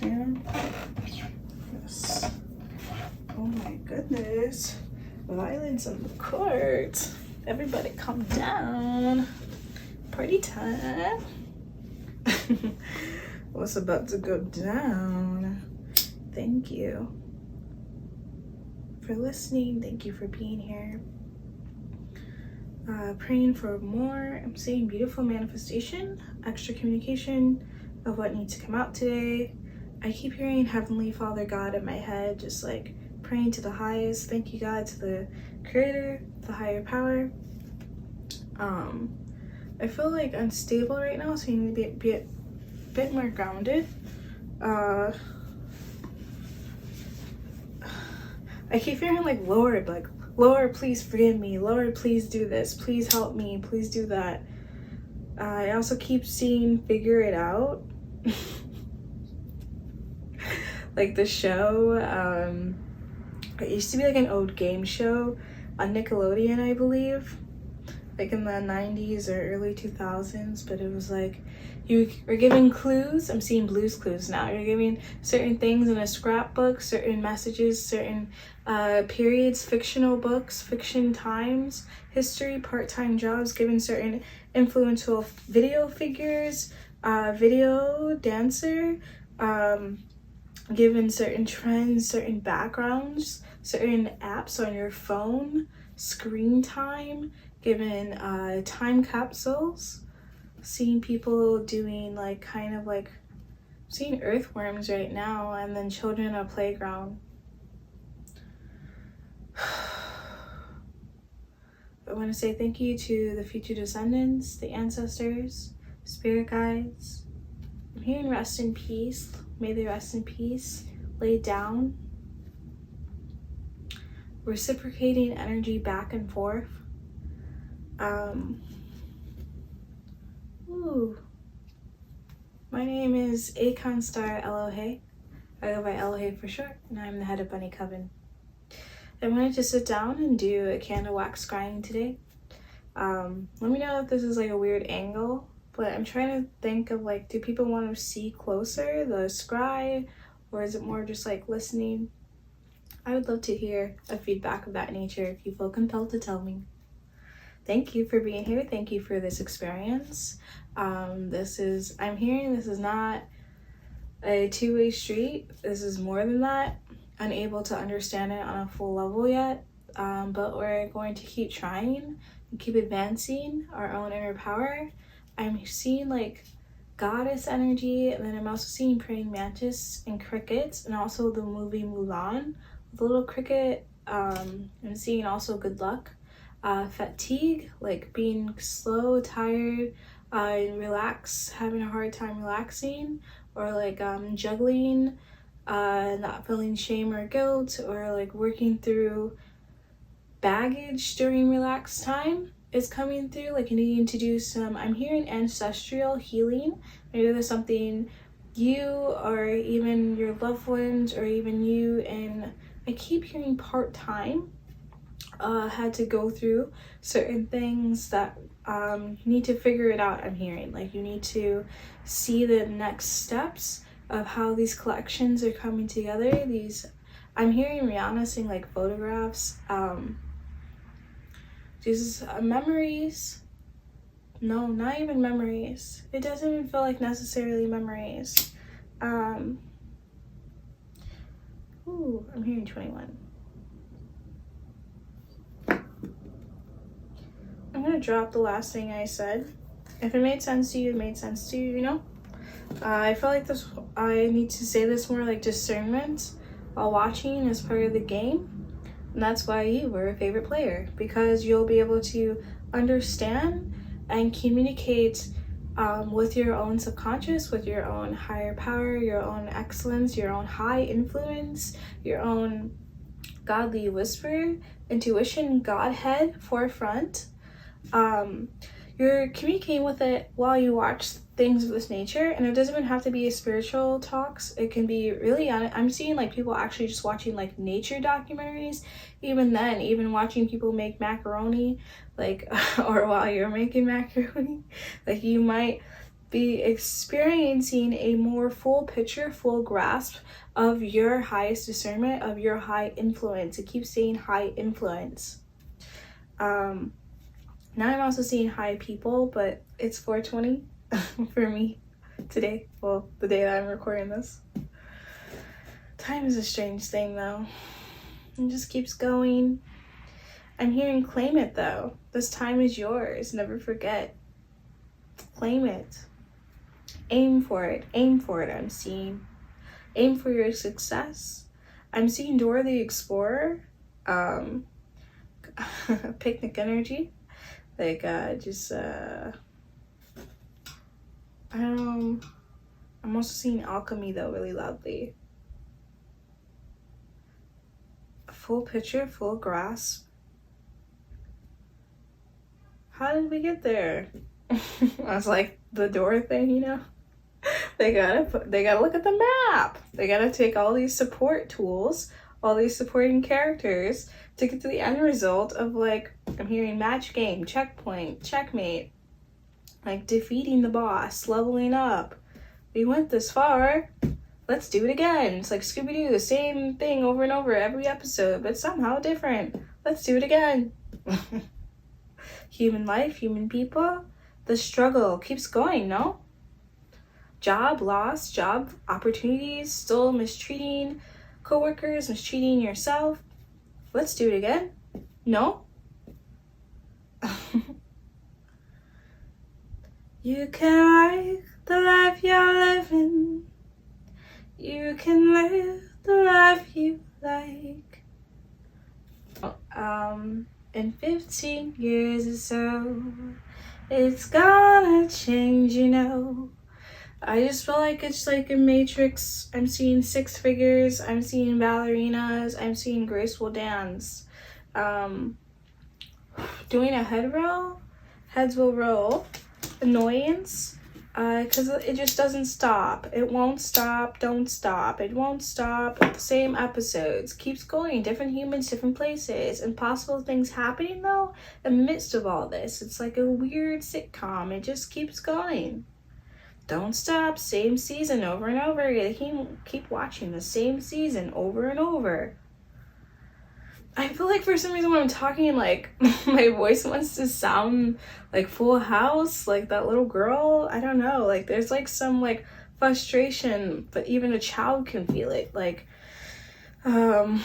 fan. Yes. Oh my goodness. Violence on the court. Everybody calm down. Party time. What's about to go down? Thank you for listening. Thank you for being here. Praying for more. I'm seeing beautiful manifestation, extra communication of what needs to come out today. I keep hearing Heavenly Father God in my head, just like praying to the highest. Thank you, God, to the Creator, the higher power. I feel like unstable right now, so you need to be a bit more grounded. I keep hearing like Lord, please forgive me. Lord, please do this. Please help me. Please do that. I also keep seeing Figure It Out. Like the show. It used to be like an old game show on Nickelodeon, I believe. Like in the 90s or early 2000s. But it was like you were giving clues. I'm seeing Blue's Clues now. You're giving certain things in a scrapbook, certain messages, certain periods, fictional books, fiction times, history, part-time jobs, given certain influential video figures, video dancer, given certain trends, certain backgrounds, certain apps on your phone, screen time, given time capsules, seeing people doing like kind of like seeing earthworms right now, and then children on a playground. I want to say thank you to the future descendants, the ancestors, spirit guides. I'm hearing rest in peace. May they rest in peace. Lay down. Reciprocating energy back and forth. My name is Aekon Star Elohai. I go by Elohai for short, and I'm the head of Bunny Coven. I wanted to sit down and do a candle wax scrying today. Let me know if this is like a weird angle, but I'm trying to think of like, do people want to see closer the scry, or is it more just like listening? I would love to hear a feedback of that nature if you feel compelled to tell me. Thank you for being here. Thank you for this experience. I'm hearing this is not a two-way street. This is more than that. Unable to understand it on a full level yet, but we're going to keep trying and keep advancing our own inner power. I'm seeing like goddess energy, and then I'm also seeing praying mantis and crickets, and also the movie Mulan, the little cricket. I'm seeing also good luck, fatigue, like being slow, tired, having a hard time relaxing, or like juggling, not feeling shame or guilt, or like working through baggage during relaxed time is coming through, like needing to do some, I'm hearing ancestral healing. Maybe there's something you or even your loved ones or even you, and I keep hearing part-time, had to go through certain things that you need to figure it out. I'm hearing like you need to see the next steps of how these collections are coming together. I'm hearing Rihanna sing like photographs, these memories. No, not even memories. It doesn't even feel like necessarily memories. I'm hearing 21. I'm gonna drop the last thing I said. If it made sense to you, it made sense to you, you know? I feel like I need to say this more like discernment while watching is part of the game. And that's why you were a favorite player, because you'll be able to understand and communicate with your own subconscious, with your own higher power, your own excellence, your own high influence, your own godly whisper, intuition, Godhead, forefront. You're communicating with it while you watch things of this nature, and it doesn't even have to be a spiritual talks. It can be really, I'm seeing like people actually just watching like nature documentaries. Even then, even watching people make macaroni, like or while you're making macaroni, like you might be experiencing a more full picture, full grasp of your highest discernment, of your high influence. It keeps saying high influence. Now I'm also seeing high people, but it's 4:20 for me today. Well, the day that I'm recording this. Time is a strange thing though. It just keeps going. I'm hearing claim it though. This time is yours. Never forget. Claim it. Aim for it. Aim for it, I'm seeing. Aim for your success. I'm seeing Dora the Explorer. Picnic energy. Like, I'm also seeing alchemy though, really loudly. Full picture, full grasp. How did we get there? I was like, the door thing, you know? They gotta look at the map. They gotta take all these support tools, all these supporting characters to get to the end result of, like, I'm hearing match game, checkpoint, checkmate, like defeating the boss, leveling up. We went this far. Let's do it again. It's like Scooby-Doo, the same thing over and over every episode, but somehow different. Let's do it again. Human life, human people, the struggle keeps going, no? Job loss, job opportunities, still mistreating coworkers, mistreating yourself. Let's do it again. No? You can like the life you're living. You can live the life you like. In 15 years or so, it's gonna change, you know. I just feel like it's like a matrix. I'm seeing 6 figures. I'm seeing ballerinas. I'm seeing graceful dance. Doing a head roll. Heads will roll. Annoyance. Because it just doesn't stop. It won't stop. Don't stop. It won't stop. Same episodes. Keeps going. Different humans, different places. Impossible things happening though in the midst of all this. It's like a weird sitcom. It just keeps going. Don't stop. Same season over and over again. Keep watching the same season over and over. I feel like for some reason when I'm talking, like, my voice wants to sound like Full House, like that little girl. I don't know. Like, there's like some like frustration, but even a child can feel it. Like, what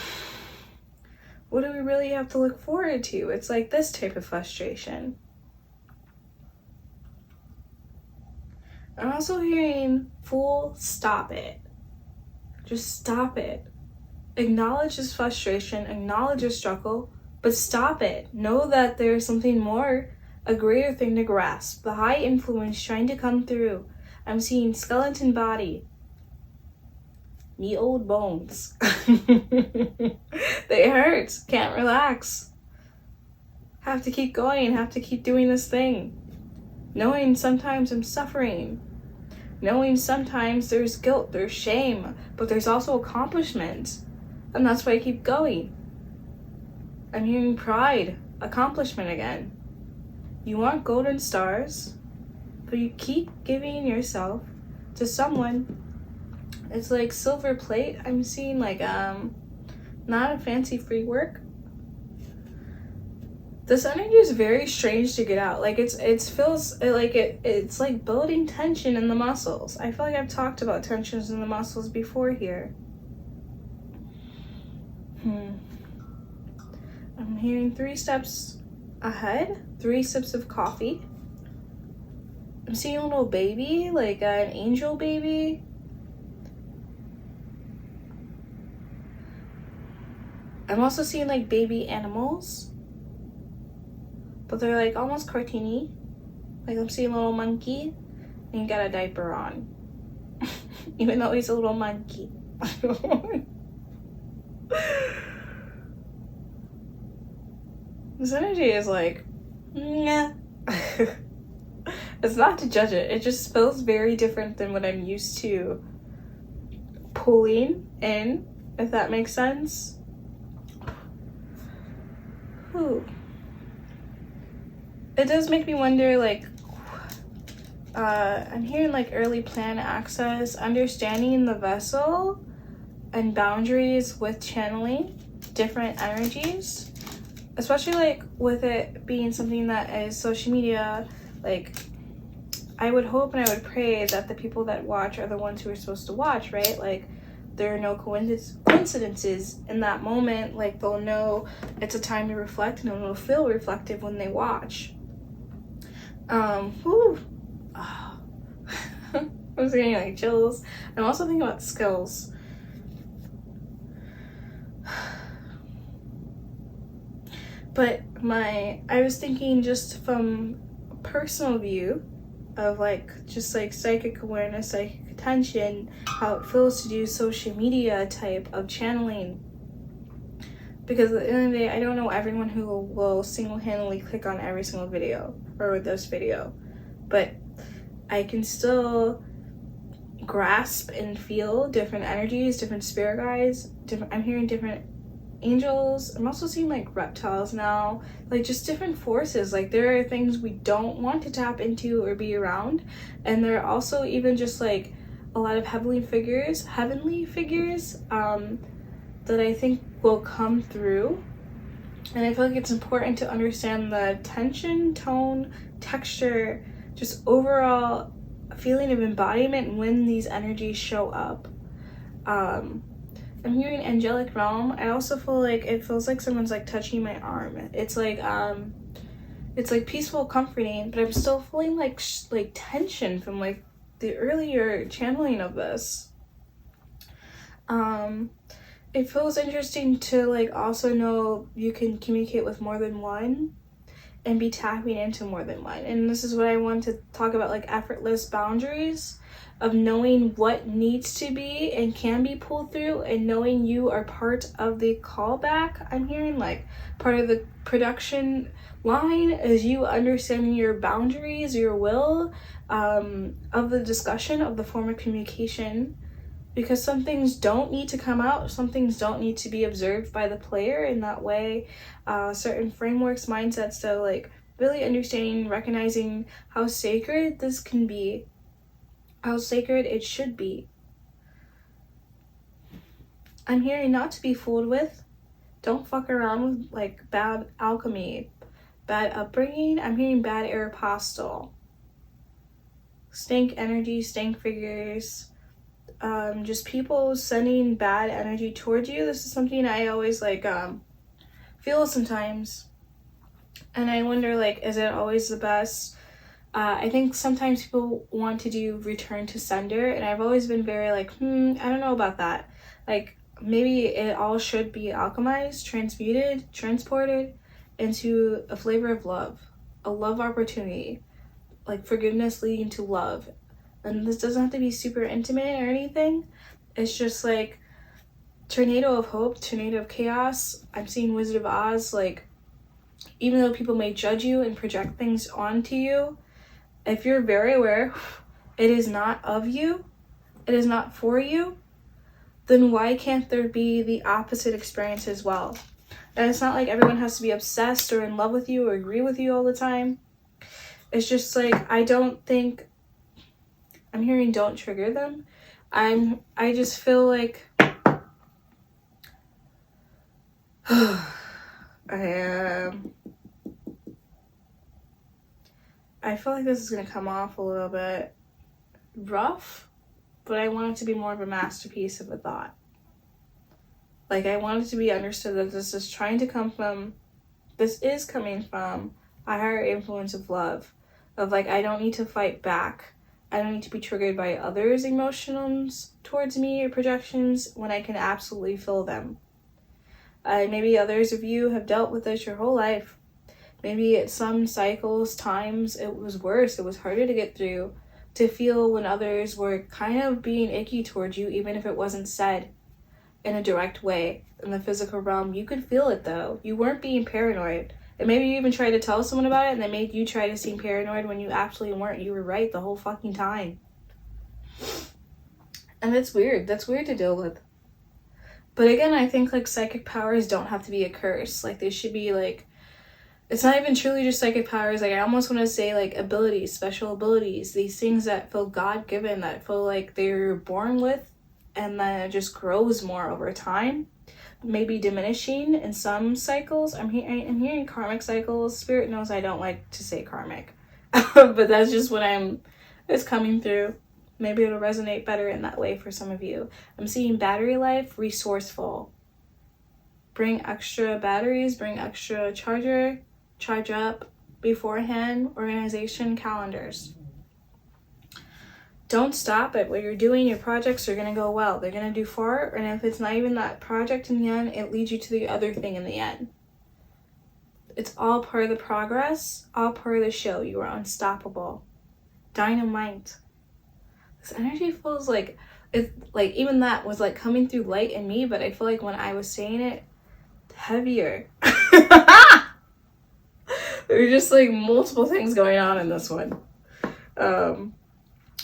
do we really have to look forward to? It's like this type of frustration. I'm also hearing full stop it. Just stop it. Acknowledge this frustration, acknowledge your struggle, but stop it. Know that there's something more, a greater thing to grasp. The high influence trying to come through. I'm seeing skeleton body. Me old bones. They hurt. Can't relax. Have to keep going, have to keep doing this thing. Knowing sometimes I'm suffering. Knowing sometimes there's guilt, there's shame, but there's also accomplishment. And that's why I keep going. I'm hearing pride, accomplishment again. You want golden stars, but you keep giving yourself to someone. It's like silver plate. I'm seeing like not a fancy free work. This energy is very strange to get out. Like it's like building tension in the muscles. I feel like I've talked about tensions in the muscles before here. I'm hearing 3 steps ahead, 3 sips of coffee. I'm seeing a little baby, like an angel baby. I'm also seeing like baby animals, but they're like almost cartoony. Like I'm seeing a little monkey and he got a diaper on. Even though he's a little monkey. This energy is like, yeah. It's not to judge it. It just feels very different than what I'm used to pulling in, if that makes sense. Ooh. It does make me wonder, like, I'm hearing like early plan access, understanding the vessel and boundaries with channeling different energies, especially like with it being something that is social media. Like, I would hope and I would pray that the people that watch are the ones who are supposed to watch, right? Like, there are no coincidences in that moment. Like, they'll know it's a time to reflect, and they'll feel reflective when they watch. Whew. Oh. I was getting like chills. I'm also thinking about skills. But I was thinking just from a personal view of like just like psychic awareness, psychic attention, how it feels to do social media type of channeling. Because at the end of the day, I don't know everyone who will single-handedly click on every single video or this video, but I can still grasp and feel different energies, different spirit guides, I'm hearing different angels. I'm also seeing like reptiles now, like just different forces. Like, there are things we don't want to tap into or be around, and there are also even just like a lot of heavenly figures that I think will come through. And I feel like it's important to understand the tension, tone, texture, just overall feeling of embodiment when these energies show up. I'm hearing angelic realm. I also feel like it feels like someone's like touching my arm. It's like peaceful, comforting, but I'm still feeling like tension from like the earlier channeling of this. It feels interesting to like also know you can communicate with more than one and be tapping into more than one. And this is what I want to talk about, like effortless boundaries of knowing what needs to be and can be pulled through, and knowing you are part of the callback. I'm hearing like part of the production line is you understanding your boundaries, your will, of the discussion, of the form of communication. Because some things don't need to come out, some things don't need to be observed by the player in that way. Certain frameworks, mindsets, so like really understanding, recognizing how sacred this can be, how sacred it should be. I'm hearing not to be fooled with. Don't fuck around with like bad alchemy, bad upbringing. I'm hearing bad aeropostale. Stank energy, stank figures. Just people sending bad energy towards you. This is something I always like feel sometimes, and I wonder, like, is it always the best? I think sometimes people want to do return to sender, and I've always been very like, I don't know about that. Like, maybe it all should be alchemized, transmuted, transported into a flavor of love, a love opportunity, like forgiveness leading to love. And this doesn't have to be super intimate or anything. It's just like tornado of hope, tornado of chaos. I'm seeing Wizard of Oz. Like, even though people may judge you and project things onto you, if you're very aware it is not of you, it is not for you, then why can't there be the opposite experience as well? And it's not like everyone has to be obsessed or in love with you or agree with you all the time. It's just like, I don't think, I'm hearing don't trigger them. I just feel like I feel like this is gonna come off a little bit rough, but I want it to be more of a masterpiece of a thought. Like, I want it to be understood that this is coming from a higher influence of love, of like, I don't need to fight back. I don't need to be triggered by others' emotions towards me or projections when I can absolutely feel them. Maybe others of you have dealt with this your whole life. Maybe at some cycles, times, it was worse. It was harder to get through, to feel when others were kind of being icky towards you, even if it wasn't said in a direct way. In the physical realm, you could feel it though. You weren't being paranoid. And maybe you even tried to tell someone about it and they made you try to seem paranoid when you actually weren't. You were right the whole fucking time. And that's weird. That's weird to deal with. But again, I think like psychic powers don't have to be a curse. Like, they should be like it's not even truly just psychic powers. Like, I almost want to say like abilities, special abilities, these things that feel God-given, that feel like they're born with, and then it just grows more over time, maybe diminishing in some cycles. I'm hearing karmic cycles. Spirit knows I don't like to say karmic, but that's just what it's coming through. Maybe it'll resonate better in that way for some of you. I'm seeing battery life, resourceful. Bring extra batteries, bring extra charger, charge up beforehand, organization, calendars. Don't stop at what you're doing. Your projects are going to go well. They're going to do far, and if it's not even that project in the end, it leads you to the other thing in the end. It's all part of the progress, all part of the show. You are unstoppable. Dynamite. This energy feels like, it's like even that was like coming through light in me, but I feel like when I was saying it, heavier. There were just like multiple things going on in this one,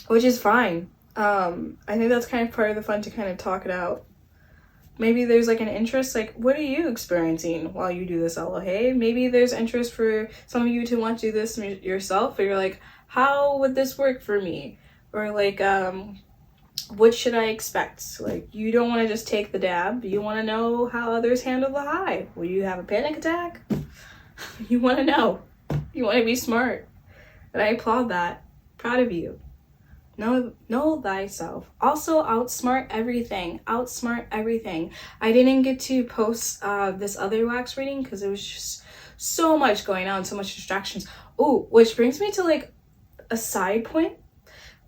which is fine. I think that's kind of part of the fun, to kind of talk it out. Maybe there's like an interest, like what are you experiencing while you do this, Elohai? Maybe there's interest for some of you to want to do this yourself, or you're like, how would this work for me? Or like, what should I expect? Like, you don't want to just take the dab. You want to know how others handle the high. Will you have a panic attack? You want to know. You want to be smart. And I applaud that. Proud of you. Know thyself. Also, outsmart everything. Outsmart everything. I didn't get to post this other wax reading because it was just so much going on, so much distractions. Oh, which brings me to like a side point.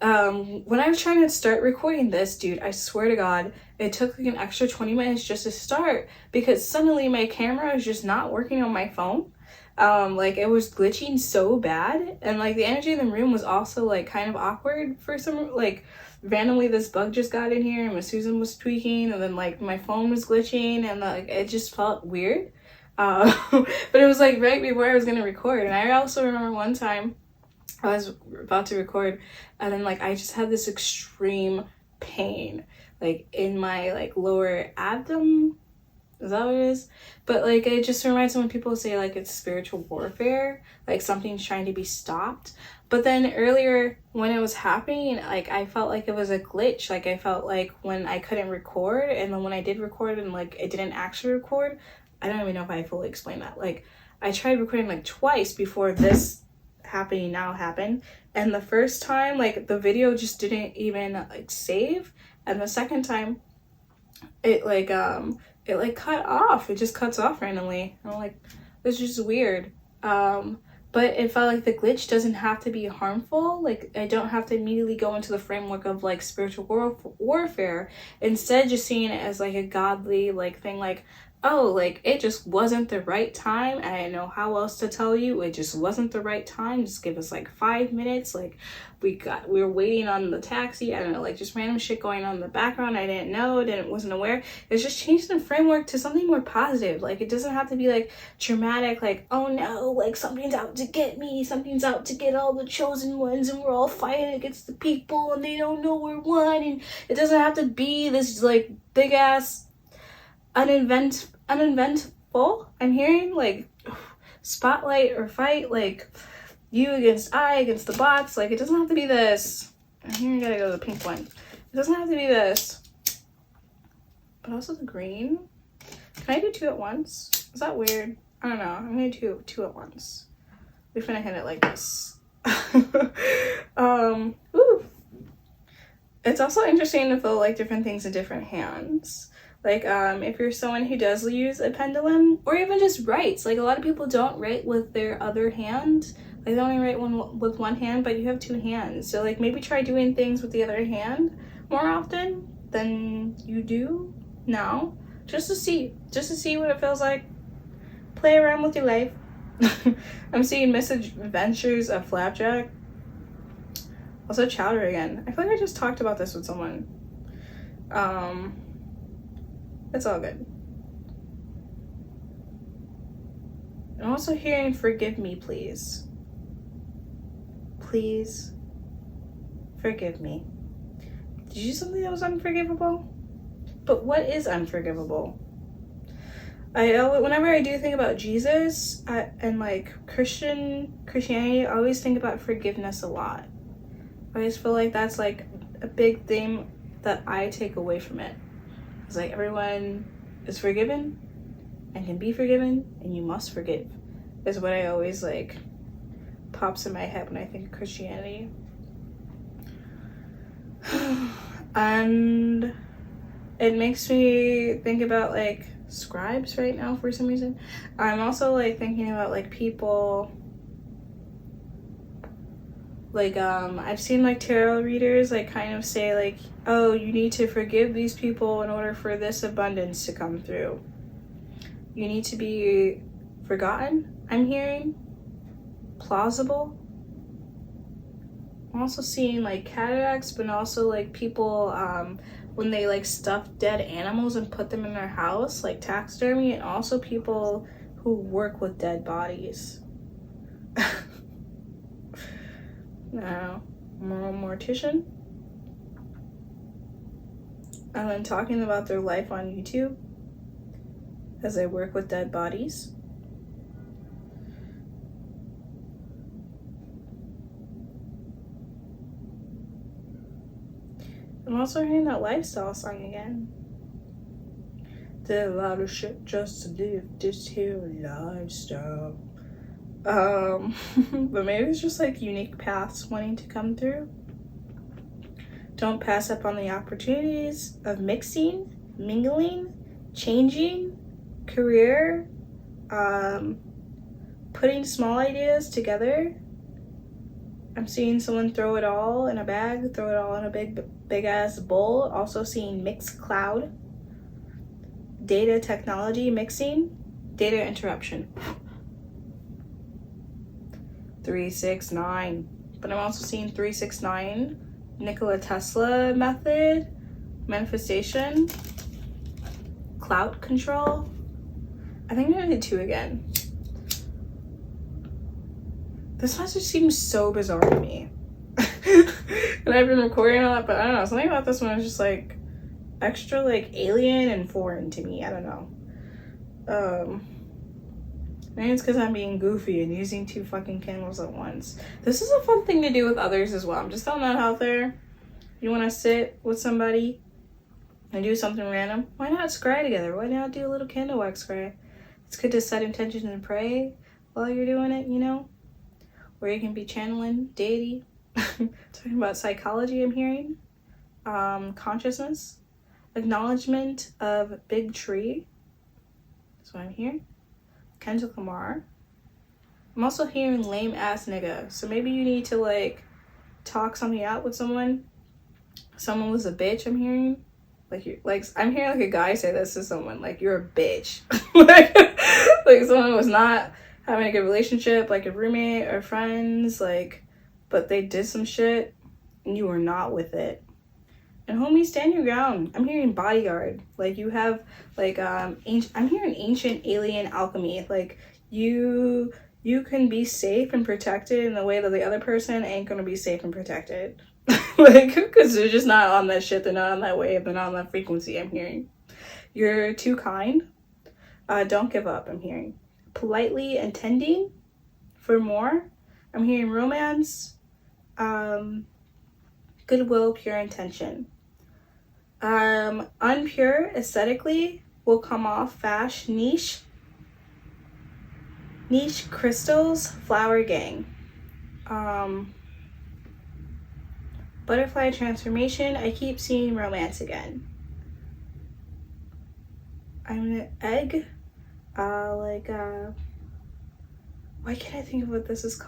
When I was trying to start recording this, dude, I swear to God, it took like an extra 20 minutes just to start, because suddenly my camera is just not working on my phone. Like it was glitching so bad, and like the energy in the room was also like kind of awkward for some, like randomly this bug just got in here and Miss Susan was tweaking, and then like my phone was glitching, and like it just felt weird. But it was like right before I was gonna record, and I also remember one time I was about to record, and then like I just had this extreme pain like in my like lower abdomen. Is that what it is? But like it just reminds me when people say like it's spiritual warfare, like something's trying to be stopped. But then earlier when it was happening, like I felt like it was a glitch. Like I felt like when I couldn't record, and then when I did record and like it didn't actually record, I don't even know if I fully explained that. Like I tried recording like twice before this happening now happened, and the first time like the video just didn't even like save, and the second time it like cut off. It just cuts off randomly. I'm like, this is just weird. But it felt like the glitch doesn't have to be harmful. Like I don't have to immediately go into the framework of like spiritual warfare. Instead, just seeing it as like a godly like thing, like, oh, like it just wasn't the right time, and I didn't know how else to tell you. It just wasn't the right time. Just give us like 5 minutes. Like we were waiting on the taxi. I don't know, like just random shit going on in the background. I didn't know, wasn't aware. It's just changing the framework to something more positive. Like it doesn't have to be like traumatic, like, oh no, like something's out to get me, something's out to get all the chosen ones, and we're all fighting against the people and they don't know we're one. And it doesn't have to be this like big ass uneventful. I'm hearing like spotlight or fight, like you against I against the bots. Like it doesn't have to be this. I'm hearing, gotta go to the pink one. It doesn't have to be this, but also the green. Can I do 2 at once? Is that weird? I don't know. I'm gonna do 2 at once. We're gonna hit it like this. Ooh. It's also interesting to feel like different things in different hands. Like, if you're someone who does use a pendulum, or even just writes, like a lot of people don't write with their other hand. Like they only write with one hand, but you have 2 hands. So like maybe try doing things with the other hand more often than you do now, just to see what it feels like. Play around with your life. I'm seeing misadventures of Flapjack. Also Chowder again. I feel like I just talked about this with someone. It's all good. I'm also hearing forgive me, please. Please forgive me. Did you do something that was unforgivable? But what is unforgivable? Whenever I do think about Jesus and like Christianity, I always think about forgiveness a lot. I always feel like that's like a big thing that I take away from it. It's like everyone is forgiven and can be forgiven, and you must forgive, is what I always like pops in my head when I think of Christianity. And it makes me think about like scribes right now for some reason. I'm also like thinking about like people like I've seen like tarot readers like kind of say like, oh, you need to forgive these people in order for this abundance to come through. You need to be forgotten, I'm hearing. Plausible. I'm also seeing like cataracts, but also like people when they like stuff dead animals and put them in their house, like taxidermy, and also people who work with dead bodies. Now, moral mortician. And then talking about their life on YouTube as they work with dead bodies. I'm also hearing that lifestyle song again. Did a lot of shit just to live this here lifestyle. But maybe it's just like unique paths wanting to come through. Don't pass up on the opportunities of mixing, mingling, changing, career, putting small ideas together. I'm seeing someone throw it all in a bag, throw it all in a big ass bowl. Also seeing mixed cloud, data technology mixing, data interruption. 369. But I'm also seeing 369, Nikola Tesla method, manifestation, clout control. I think I'm gonna hit 2 again. This message seems so bizarre to me. And I've been recording a lot, but I don't know, something about this one is just like extra like alien and foreign to me. I don't know. Maybe it's because I'm being goofy and using 2 fucking candles at once. This is a fun thing to do with others as well. I'm just throwing that out there. You want to sit with somebody and do something random? Why not scry together? Why not do a little candle wax scry? It's good to set intentions and pray while you're doing it, you know? Or you can be channeling deity. Talking about psychology, I'm hearing. Consciousness. Acknowledgement of big tree. That's what I'm hearing. Kendall Lamar. I'm also hearing lame ass nigga. So maybe you need to like talk something out with someone. Someone was a bitch, I'm hearing. Like you like I'm hearing like a guy say this to someone, like you're a bitch. like someone was not having a good relationship, like a roommate or friends, like, but they did some shit and you were not with it. And homie, stand your ground. I'm hearing bodyguard. Like you have like I'm hearing ancient alien alchemy. Like you can be safe and protected in the way that the other person ain't gonna be safe and protected. Like, because they're just not on that shit. They're not on that wave. They're not on that frequency. I'm hearing. You're too kind. Don't give up. I'm hearing. Politely intending for more. I'm hearing romance. Goodwill, pure intention. Unpure aesthetically will come off fash, niche crystals, flower gang. Butterfly transformation. I keep seeing romance again. I'm an egg. Why can't I think of what this is called?